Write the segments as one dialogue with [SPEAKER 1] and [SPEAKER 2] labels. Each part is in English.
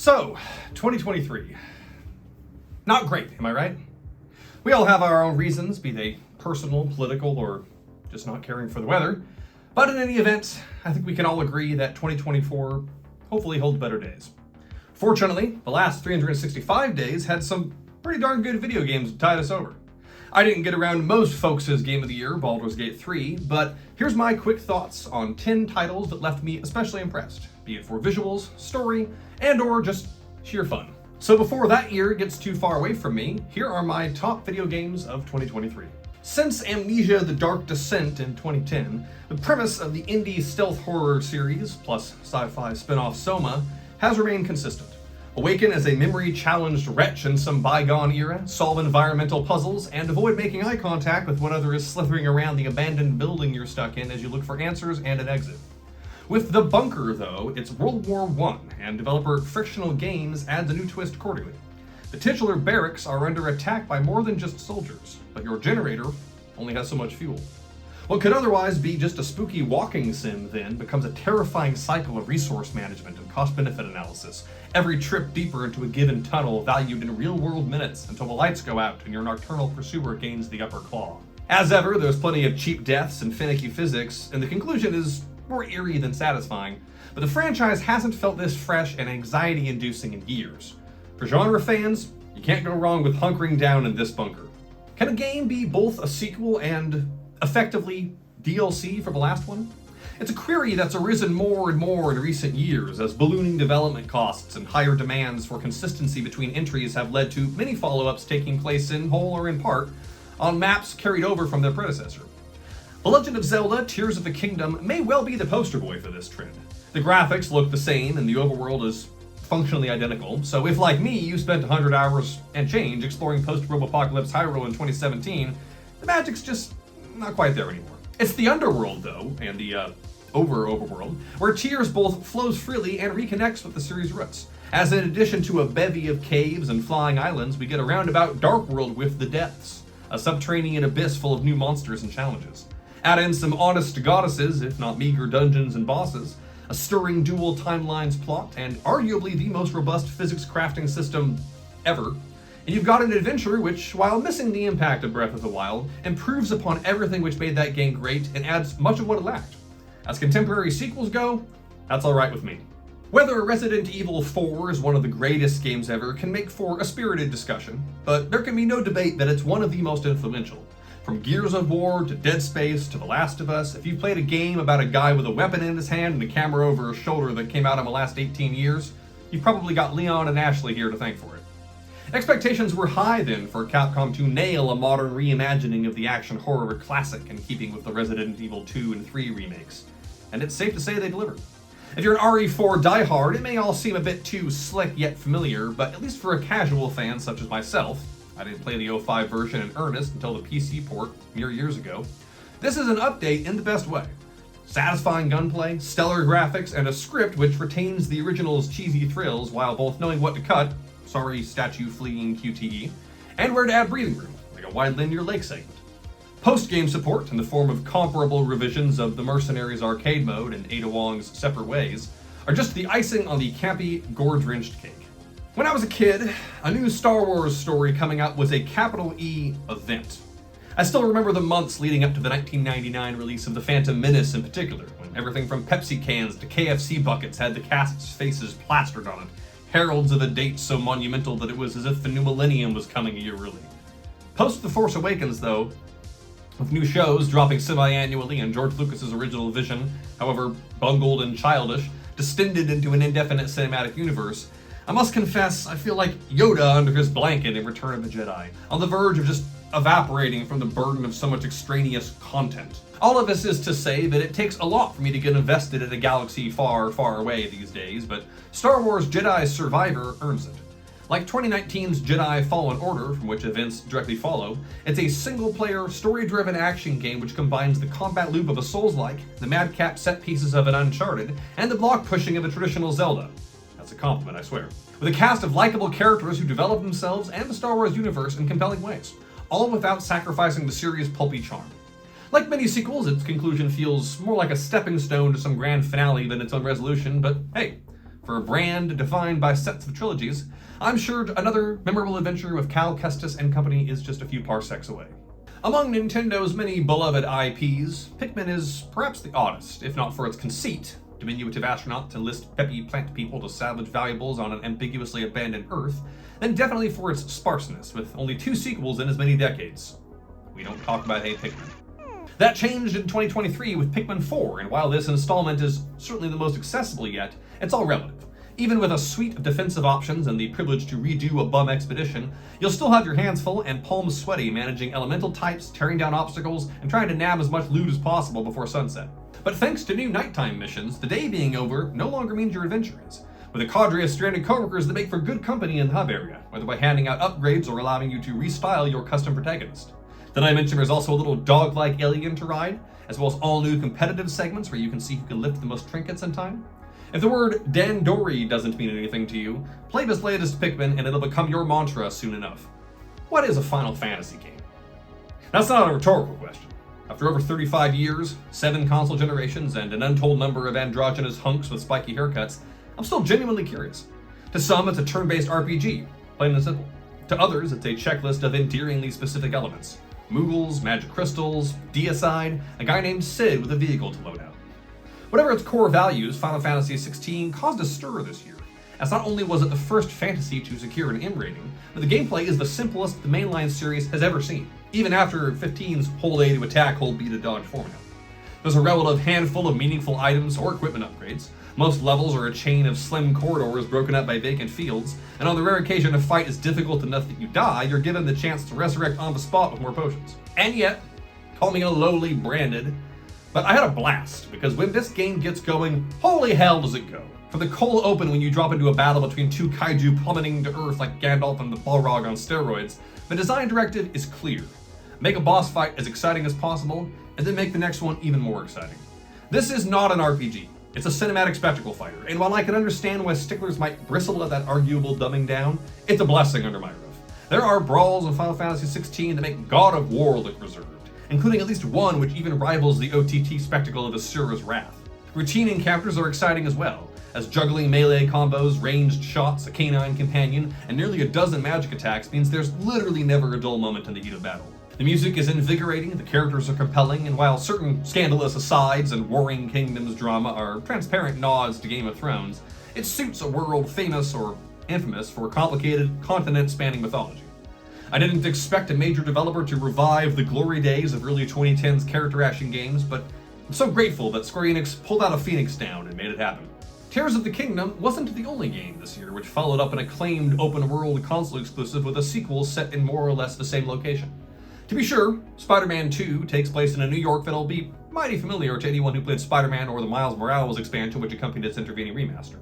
[SPEAKER 1] So, 2023. Not great, am I right? We all have our own reasons, be they personal, political, or just not caring for the weather. But in any event, I think we can all agree that 2024 hopefully holds better days. Fortunately, the last 365 days had some pretty darn good video games to tide us over. I didn't get around most folks' game of the year, Baldur's Gate 3, but here's my quick thoughts on 10 titles that left me especially impressed, be it for visuals, story, and or just sheer fun. So before that year gets too far away from me, here are my top video games of 2023. Since Amnesia: The Dark Descent in 2010, the premise of the indie stealth horror series, plus sci-fi spin-off Soma, has remained consistent. Awaken as a memory-challenged wretch in some bygone era, solve environmental puzzles, and avoid making eye contact with whatever is slithering around the abandoned building you're stuck in as you look for answers and an exit. With The Bunker, though, it's World War I, and developer Frictional Games adds a new twist accordingly. The titular barracks are under attack by more than just soldiers, but your generator only has so much fuel. What could otherwise be just a spooky walking sim then becomes a terrifying cycle of resource management and cost-benefit analysis, every trip deeper into a given tunnel valued in real-world minutes until the lights go out and your nocturnal pursuer gains the upper claw. As ever, there's plenty of cheap deaths and finicky physics, and the conclusion is more eerie than satisfying, but the franchise hasn't felt this fresh and anxiety-inducing in years. For genre fans, you can't go wrong with hunkering down in this bunker. Can a game be both a sequel and effectively DLC for the last one? It's a query that's arisen more and more in recent years as ballooning development costs and higher demands for consistency between entries have led to many follow-ups taking place in whole or in part on maps carried over from their predecessor. The Legend of Zelda: Tears of the Kingdom may well be the poster boy for this trend. The graphics look the same and the overworld is functionally identical, so if like me you spent 100 hours and change exploring post-Robopocalypse Hyrule in 2017, the magic's just not quite there anymore. It's the underworld, though, and the overworld, where Tears both flows freely and reconnects with the series' roots. As in addition to a bevy of caves and flying islands, we get a roundabout dark world with the Depths, a subterranean abyss full of new monsters and challenges. Add in some honest goddesses, if not meager dungeons and bosses, a stirring dual timelines plot, and arguably the most robust physics crafting system ever, and you've got an adventure which, while missing the impact of Breath of the Wild, improves upon everything which made that game great and adds much of what it lacked. As contemporary sequels go, that's alright with me. Whether Resident Evil 4 is one of the greatest games ever can make for a spirited discussion, but there can be no debate that it's one of the most influential. From Gears of War to Dead Space to The Last of Us, if you've played a game about a guy with a weapon in his hand and a camera over his shoulder that came out in the last 18 years, you've probably got Leon and Ashley here to thank for it. Expectations were high then for Capcom to nail a modern reimagining of the action horror classic in keeping with the Resident Evil 2 and 3 remakes, and it's safe to say they delivered. If you're an RE4 diehard, it may all seem a bit too slick yet familiar, but at least for a casual fan such as myself, I didn't play the 05 version in earnest until the PC port mere years ago, this is an update in the best way. Satisfying gunplay, stellar graphics, and a script which retains the original's cheesy thrills while both knowing what to cut, sorry statue fleeing QTE, and where to add breathing room, like a wide linear lake segment. Post-game support in the form of comparable revisions of the Mercenaries arcade mode and Ada Wong's Separate Ways are just the icing on the campy, gore-drenched cake. When I was a kid, a new Star Wars story coming out was a capital E event. I still remember the months leading up to the 1999 release of The Phantom Menace in particular, when everything from Pepsi cans to KFC buckets had the cast's faces plastered on it, heralds of a date so monumental that it was as if the new millennium was coming a year early. Post The Force Awakens, though, with new shows dropping semi-annually and George Lucas's original vision, however bungled and childish, distended into an indefinite cinematic universe, I must confess I feel like Yoda under his blanket in Return of the Jedi, on the verge of just evaporating from the burden of so much extraneous content. All of this is to say that it takes a lot for me to get invested in a galaxy far, far away these days, but Star Wars Jedi Survivor earns it. Like 2019's Jedi Fallen Order, from which events directly follow, it's a single-player, story-driven action game which combines the combat loop of a Souls-like, the madcap set pieces of an Uncharted, and the block-pushing of a traditional Zelda. That's a compliment, I swear. With a cast of likable characters who develop themselves and the Star Wars universe in compelling ways, all without sacrificing the series' pulpy charm. Like many sequels, its conclusion feels more like a stepping stone to some grand finale than its own resolution, but hey, For a brand defined by sets of trilogies, I'm sure another memorable adventure with Cal Kestis and company is just a few parsecs away. Among Nintendo's many beloved IPs, Pikmin is perhaps the oddest, if not for its conceit. Diminutive astronaut to enlist peppy plant people to salvage valuables on an ambiguously abandoned Earth, then definitely for its sparseness, with only 2 sequels in as many decades. We don't talk about Hey Pikmin. That changed in 2023 with Pikmin 4, and while this installment is certainly the most accessible yet, it's all relative. Even with a suite of defensive options and the privilege to redo a bum expedition, you'll still have your hands full and palms sweaty managing elemental types, tearing down obstacles, and trying to nab as much loot as possible before sunset. But thanks to new nighttime missions, the day being over no longer means your adventure is, with a cadre of stranded coworkers that make for good company in the hub area, whether by handing out upgrades or allowing you to restyle your custom protagonist. Did I mention there's also a little dog-like alien to ride, as well as all new competitive segments where you can see who can lift the most trinkets in time? If the word Dandori doesn't mean anything to you, play this latest Pikmin and it'll become your mantra soon enough. What is a Final Fantasy game? That's not a rhetorical question. After over 35 years, 7 console generations, and an untold number of androgynous hunks with spiky haircuts, I'm still genuinely curious. To some, it's a turn-based RPG, plain and simple. To others, it's a checklist of endearingly specific elements. Moogles, magic crystals, deicide, a guy named Sid with a vehicle to load out. Whatever its core values, Final Fantasy XVI caused a stir this year, as not only was it the first fantasy to secure an M rating, but the gameplay is the simplest the mainline series has ever seen, even after 15's hold A to attack, hold B to dodge formula. There's a relative handful of meaningful items or equipment upgrades. Most levels are a chain of slim corridors broken up by vacant fields, and on the rare occasion a fight is difficult enough that you die, you're given the chance to resurrect on the spot with more potions. And yet, call me a lowly branded, but I had a blast, because when this game gets going, holy hell does it go. From the cold open when you drop into a battle between 2 kaiju plummeting to earth like Gandalf and the Balrog on steroids, the design directive is clear. Make a boss fight as exciting as possible, and then make the next one even more exciting. This is not an RPG. It's a cinematic spectacle fighter, and while I can understand why sticklers might bristle at that arguable dumbing down, it's a blessing under my roof. There are brawls in Final Fantasy XVI that make God of War look reserved, including at least one which even rivals the OTT spectacle of Asura's Wrath. Routine encounters are exciting as well, as juggling melee combos, ranged shots, a canine companion, and nearly a dozen magic attacks means there's literally never a dull moment in the heat of battle. The music is invigorating, the characters are compelling, and while certain scandalous asides and Warring Kingdoms drama are transparent nods to Game of Thrones, it suits a world famous or infamous for complicated, continent-spanning mythology. I didn't expect a major developer to revive the glory days of early 2010s character action games, but I'm so grateful that Square Enix pulled out a Phoenix down and made it happen. Tears of the Kingdom wasn't the only game this year which followed up an acclaimed open-world console exclusive with a sequel set in more or less the same location. To be sure, Spider-Man 2 takes place in a New York that'll be mighty familiar to anyone who played Spider-Man or the Miles Morales expansion which accompanied its intervening remaster.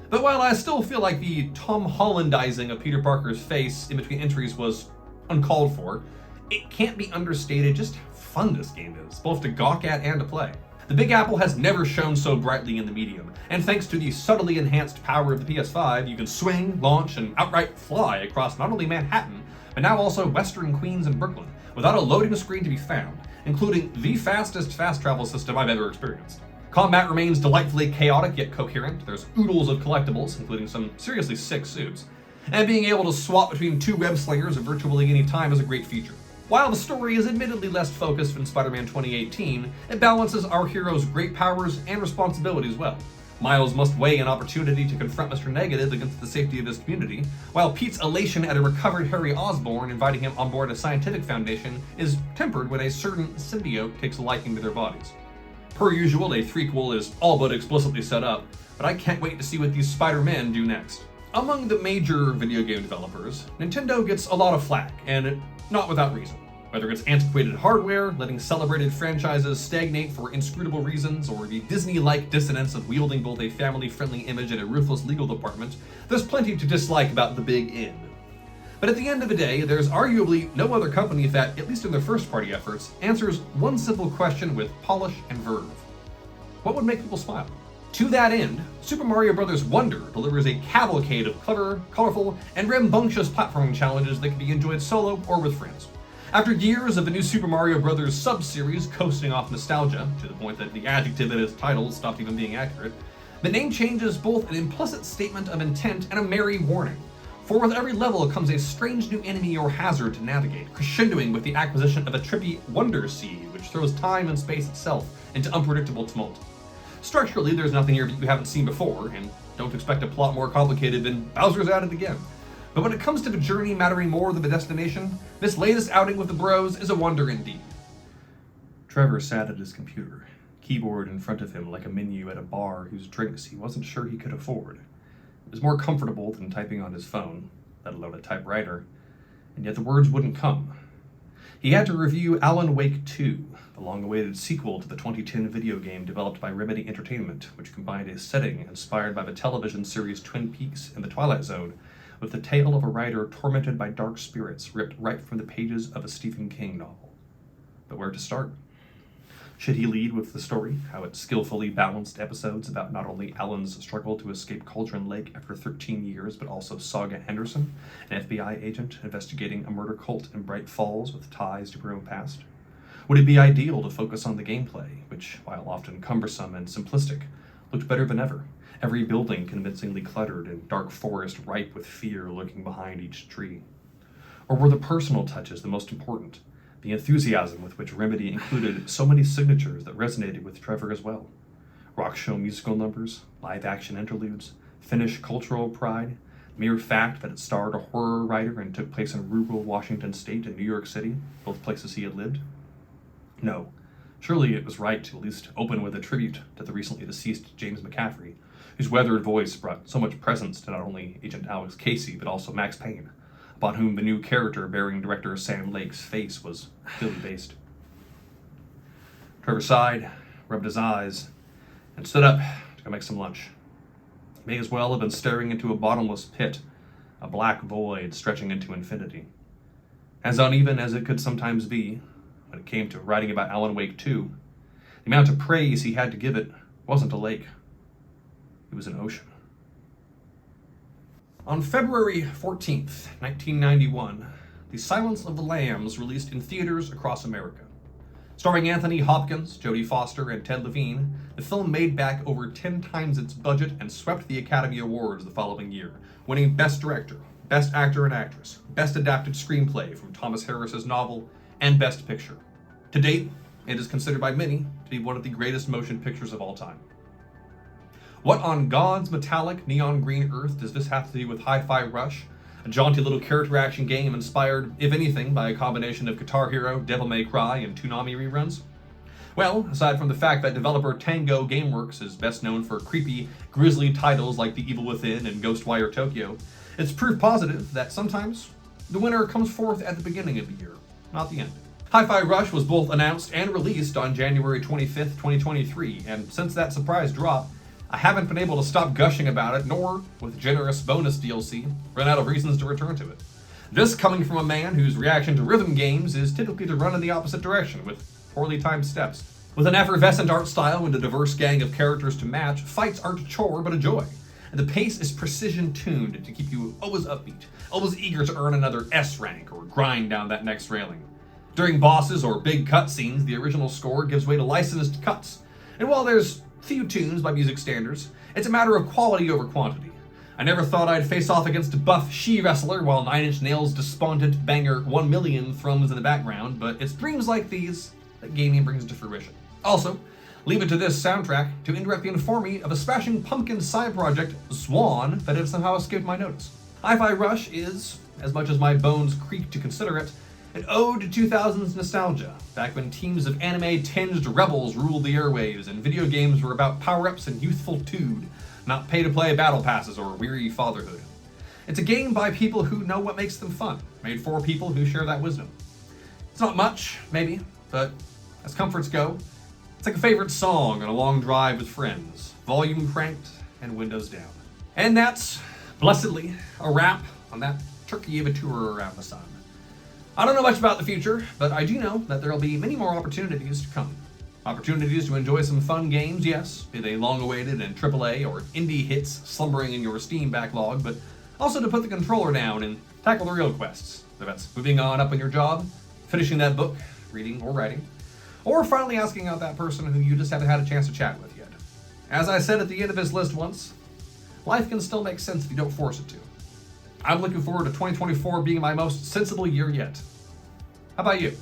[SPEAKER 1] But while I still feel like the Tom Hollandizing of Peter Parker's face in between entries was uncalled for, it can't be understated just how fun this game is, both to gawk at and to play. The Big Apple has never shone so brightly in the medium, and thanks to the subtly enhanced power of the PS5, you can swing, launch, and outright fly across not only Manhattan, but now also Western Queens and Brooklyn, without a loading screen to be found, including the fastest fast travel system I've ever experienced. Combat remains delightfully chaotic yet coherent. There's oodles of collectibles, including some seriously sick suits, and being able to swap between 2 web slingers at virtually any time is a great feature. While the story is admittedly less focused than Spider-Man 2018, it balances our hero's great powers and responsibilities well. Miles must weigh an opportunity to confront Mr. Negative against the safety of his community, while Pete's elation at a recovered Harry Osborn inviting him on board a scientific foundation is tempered when a certain symbiote takes a liking to their bodies. Per usual, a threequel is all but explicitly set up, but I can't wait to see what these Spider-Men do next. Among the major video game developers, Nintendo gets a lot of flack, and not without reason. Whether it's antiquated hardware, letting celebrated franchises stagnate for inscrutable reasons, or the Disney-like dissonance of wielding both a family-friendly image and a ruthless legal department, there's plenty to dislike about the Big N. But at the end of the day, there's arguably no other company that, at least in their first-party efforts, answers one simple question with polish and verve. What would make people smile? To that end, Super Mario Bros. Wonder delivers a cavalcade of clever, colorful, and rambunctious platforming challenges that can be enjoyed solo or with friends. After years of the new Super Mario Bros. Sub-series coasting off nostalgia, to the point that the adjective in its title stopped even being accurate, The name change is both an implicit statement of intent and a merry warning, for with every level comes a strange new enemy or hazard to navigate, crescendoing with the acquisition of a trippy wonder seed, which throws time and space itself into unpredictable tumult. Structurally, there's nothing here you haven't seen before, and don't expect a plot more complicated than Bowser's at it again. But when it comes to the journey mattering more than the destination, this latest outing with the bros is a wonder indeed. Trevor sat at his computer, keyboard in front of him like a menu at a bar whose drinks he wasn't sure he could afford. It was more comfortable than typing on his phone, let alone a typewriter, and yet the words wouldn't come. He had to review Alan Wake 2, the long-awaited sequel to the 2010 video game developed by Remedy Entertainment, which combined a setting inspired by the television series Twin Peaks and The Twilight Zone, with the tale of a writer tormented by dark spirits ripped right from the pages of a Stephen King novel. But where to start? Should he lead with the story, how it skillfully balanced episodes about not only Alan's struggle to escape Cauldron Lake after 13 years, but also Saga Henderson, an FBI agent investigating a murder cult in Bright Falls with ties to her own past? Would it be ideal to focus on the gameplay, which, while often cumbersome and simplistic, looked better than ever, every building convincingly cluttered and dark forest ripe with fear lurking behind each tree? Or were the personal touches the most important? The enthusiasm with which Remedy included so many signatures that resonated with Trevor as well. Rock show musical numbers, live-action interludes, Finnish cultural pride, the mere fact that it starred a horror writer and took place in rural Washington State and New York City, both places he had lived. No, surely it was right to at least open with a tribute to the recently deceased James McCaffrey, whose weathered voice brought so much presence to not only Agent Alex Casey, but also Max Payne, upon whom the new character bearing director Sam Lake's face was clearly based. Trevor sighed, rubbed his eyes, and stood up to go make some lunch. He may as well have been staring into a bottomless pit, a black void stretching into infinity. As uneven as it could sometimes be, when it came to writing about Alan Wake 2, the amount of praise he had to give it wasn't a lake. It was an ocean. On February 14th, 1991, The Silence of the Lambs released in theaters across America. Starring Anthony Hopkins, Jodie Foster, and Ted Levine, the film made back over 10 times its budget and swept the Academy Awards the following year, winning Best Director, Best Actor and Actress, Best Adapted Screenplay from Thomas Harris's novel, and Best Picture. To date, it is considered by many to be one of the greatest motion pictures of all time. What on God's metallic neon green earth does this have to do with Hi-Fi Rush, a jaunty little character action game inspired, if anything, by a combination of Guitar Hero, Devil May Cry, and Toonami reruns? Well, aside from the fact that developer Tango Gameworks is best known for creepy, grisly titles like The Evil Within and Ghostwire Tokyo, it's proof positive that sometimes the winner comes forth at the beginning of the year, not the end. Hi-Fi Rush was both announced and released on January 25th, 2023, and since that surprise drop, I haven't been able to stop gushing about it, nor, with generous bonus DLC, run out of reasons to return to it. This coming from a man whose reaction to rhythm games is typically to run in the opposite direction, with poorly timed steps. With an effervescent art style and a diverse gang of characters to match, fights aren't a chore but a joy. And the pace is precision-tuned to keep you always upbeat, always eager to earn another S rank or grind down that next railing. During bosses or big cutscenes, the original score gives way to licensed cuts. And while there's few tunes by music standards, it's a matter of quality over quantity. I never thought I'd face off against a buff she-wrestler while Nine Inch Nails' despondent banger 1 Million thrums in the background, but it's dreams like these that gaming brings to fruition. Also, leave it to this soundtrack to indirectly inform me of a Smashing Pumpkins side project, Swan, that had somehow escaped my notice. Hi-Fi Rush is, as much as my bones creak to consider it, an ode to 2000s nostalgia, back when teams of anime-tinged rebels ruled the airwaves and video games were about power-ups and youthful tude, not pay-to-play battle passes or weary fatherhood. It's a game by people who know what makes them fun, made for people who share that wisdom. It's not much, maybe, but as comforts go, it's like a favorite song on a long drive with friends, volume cranked and windows down. And that's, blessedly, a wrap on that turkey of a tour around the sun. I don't know much about the future, but I do know that there will be many more opportunities to come. Opportunities to enjoy some fun games, yes, be they long-awaited and AAA or indie hits slumbering in your Steam backlog, but also to put the controller down and tackle the real quests. Whether that's moving on up in your job, finishing that book, reading or writing, or finally asking out that person who you just haven't had a chance to chat with yet. As I said at the end of his list once, life can still make sense if you don't force it to. I'm looking forward to 2024 being my most sensible year yet. How about you?